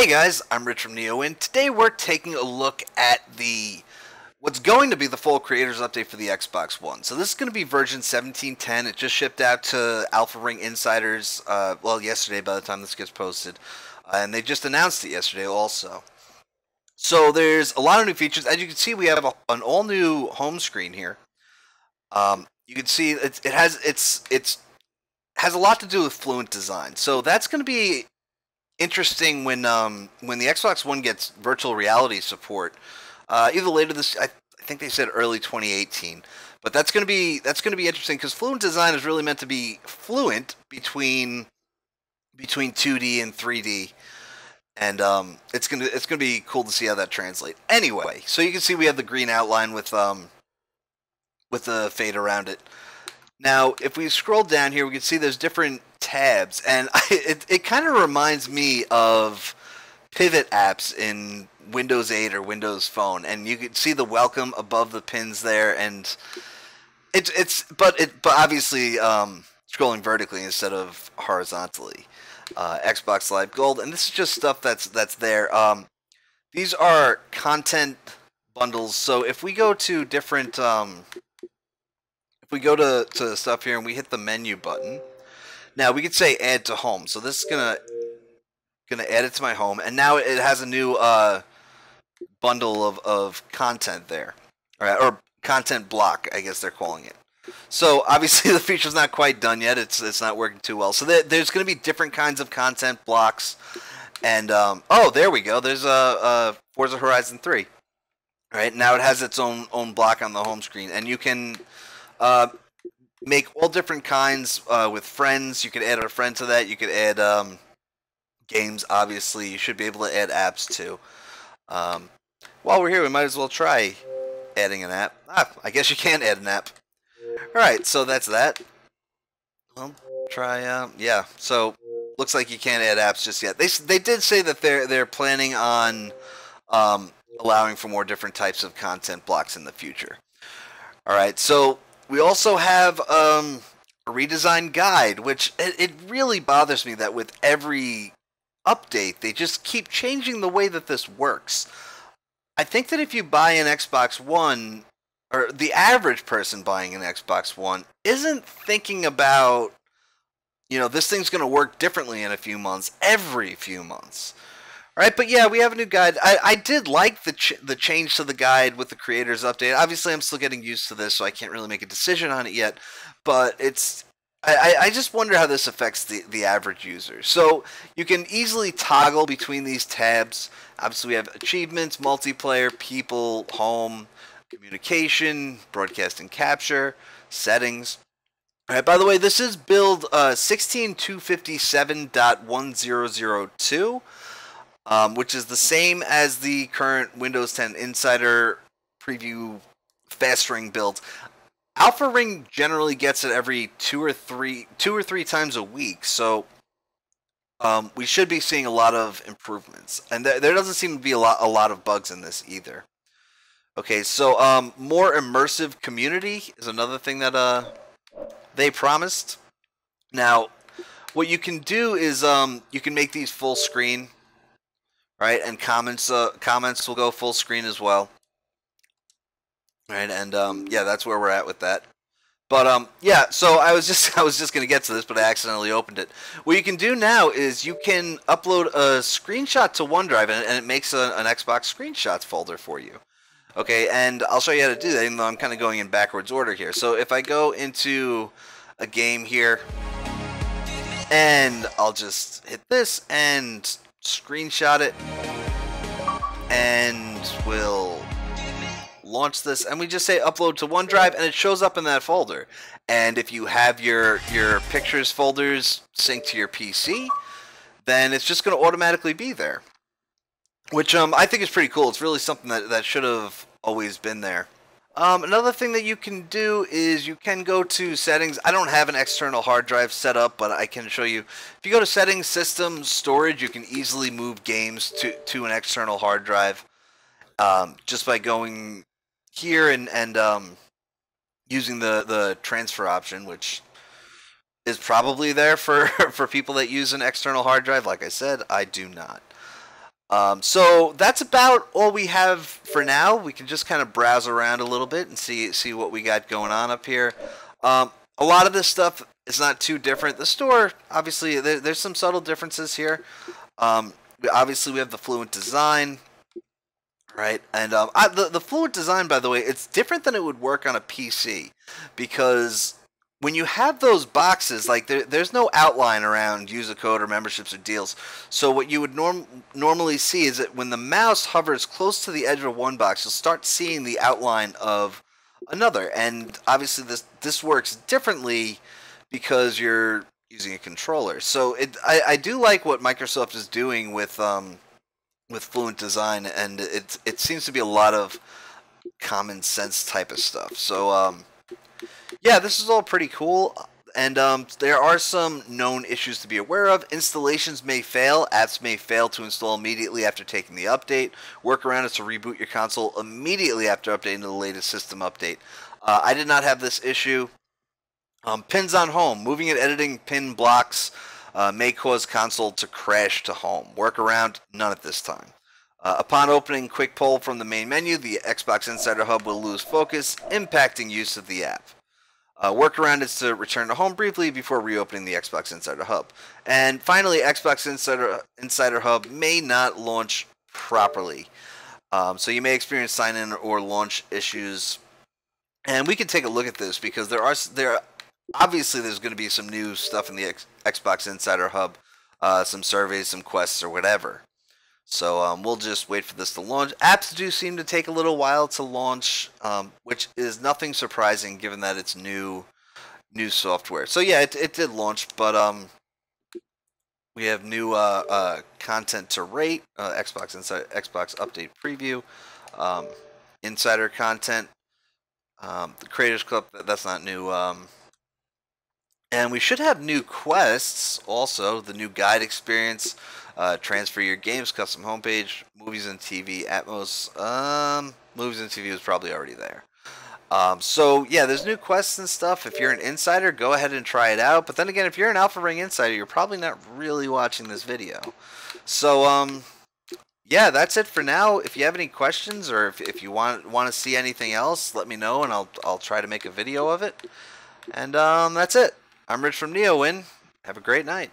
Hey guys, I'm Rich from NeoWin. Today we're taking a look at what's going to be the full creators update for the Xbox One. So this is going to be version 17.10. It just shipped out to Alpha Ring Insiders, yesterday by the time this gets posted. And they just announced it yesterday also. So there's a lot of new features. As you can see, we have an all new home screen here. You can see it has a lot to do with Fluent Design. So that's going to be interesting when the Xbox One gets virtual reality support. Either later this, I think they said early 2018. But that's going to be interesting because Fluent Design is really meant to be fluent between 2D and 3D. And it's gonna be cool to see how that translates. Anyway, so you can see we have the green outline with the fade around it. Now, if we scroll down here, we can see there's different tabs, and it kind of reminds me of pivot apps in Windows 8 or Windows Phone, and you can see the welcome above the pins there, and but obviously scrolling vertically instead of horizontally. Xbox Live Gold, and this is just stuff that's there. These are content bundles. So if we go to different, if we go to stuff here and we hit the menu button, now we could say add to home. So this is gonna add it to my home, and now it has a new bundle of content there, all right, or content block, I guess they're calling it. So obviously the feature's not quite done yet. It's not working too well. So there's going to be different kinds of content blocks, and oh, there we go. There's a Forza Horizon 3. All right, now it has its own block on the home screen, and you can make all different kinds with friends. You could add a friend to that. You could add games. Obviously, you should be able to add apps too. While we're here, we might as well try adding an app. I guess you can add an app. Alright, so that's that. Well, try, yeah, so looks like you can't add apps just yet. They did say that they're planning on allowing for more different types of content blocks in the future. Alright, so we also have a redesigned guide, which it really bothers me that with every update, they just keep changing the way that this works. I think that if you buy an Xbox One, or the average person buying an Xbox One isn't thinking about, this thing's going to work differently in a few months, every few months. All right, but yeah, we have a new guide. I did like the change to the guide with the creators update. Obviously, I'm still getting used to this, so I can't really make a decision on it yet. But I just wonder how this affects the average user. So you can easily toggle between these tabs. Obviously, we have achievements, multiplayer, people, home, communication, broadcast and capture, settings. All right, by the way, this is build 16257.1002, which is the same as the current Windows 10 Insider Preview Fast Ring build. Alpha Ring generally gets it every two or three times a week, so we should be seeing a lot of improvements, and there doesn't seem to be a lot of bugs in this either. Okay, so more immersive community is another thing that they promised. Now, what you can do is you can make these full screen, right? And comments will go full screen as well, right? And yeah, that's where we're at with that. But yeah, so I was just gonna get to this, but I accidentally opened it. What you can do now is you can upload a screenshot to OneDrive, and it makes an Xbox screenshots folder for you. Okay, and I'll show you how to do that, even though I'm kind of going in backwards order here. So if I go into a game here, and I'll just hit this and screenshot it, and we'll launch this, and we just say upload to OneDrive, and it shows up in that folder. And if you have your pictures folders synced to your PC, then it's just going to automatically be there. Which I think is pretty cool. It's really something that should have always been there. Another thing that you can do is you can go to settings. I don't have an external hard drive set up, but I can show you. If you go to settings, system, storage, you can easily move games to an external hard drive just by going here and using the transfer option, which is probably there for people that use an external hard drive. Like I said, I do not. So that's about all we have for now. We can just kind of browse around a little bit and see what we got going on up here. A lot of this stuff is not too different. The store, obviously, there's some subtle differences here. Obviously, we have the Fluent design, right? And the Fluent design, by the way, it's different than it would work on a PC, because when you have those boxes, like there's no outline around user code or memberships or deals. So what you would normally see is that when the mouse hovers close to the edge of one box, you'll start seeing the outline of another. And obviously this works differently because you're using a controller. So I do like what Microsoft is doing with Fluent Design, and it seems to be a lot of common sense type of stuff. So yeah, this is all pretty cool, and there are some known issues to be aware of. Installations may fail. Apps may fail to install immediately after taking the update. Workaround is to reboot your console immediately after updating to the latest system update. I did not have this issue. Pins on home. Moving and editing pin blocks may cause console to crash to home. Workaround, none at this time. Upon opening Quick Pull from the main menu, the Xbox Insider Hub will lose focus, impacting use of the app. Workaround is to return to home briefly before reopening the Xbox Insider Hub. And finally, Xbox Insider Hub may not launch properly. So you may experience sign-in or launch issues. And we can take a look at this because obviously there's going to be some new stuff in the Xbox Insider Hub, some surveys, some quests, or whatever. So we'll just wait for this to launch. Apps do seem to take a little while to launch, which is nothing surprising given that it's new software. So yeah, it did launch, but we have new content to rate. Xbox Update Preview, Insider content, the Creators Club. That's not new. And we should have new quests also. The new guide experience. Transfer your games, custom homepage, movies and TV, Atmos. Movies and TV was probably already there. So yeah, there's new quests and stuff. If you're an insider, go ahead and try it out. But then again, if you're an Alpha Ring insider, you're probably not really watching this video. So yeah, that's it for now. If you have any questions or if you want to see anything else, let me know and I'll try to make a video of it. And that's it. I'm Rich from NeoWin. Have a great night.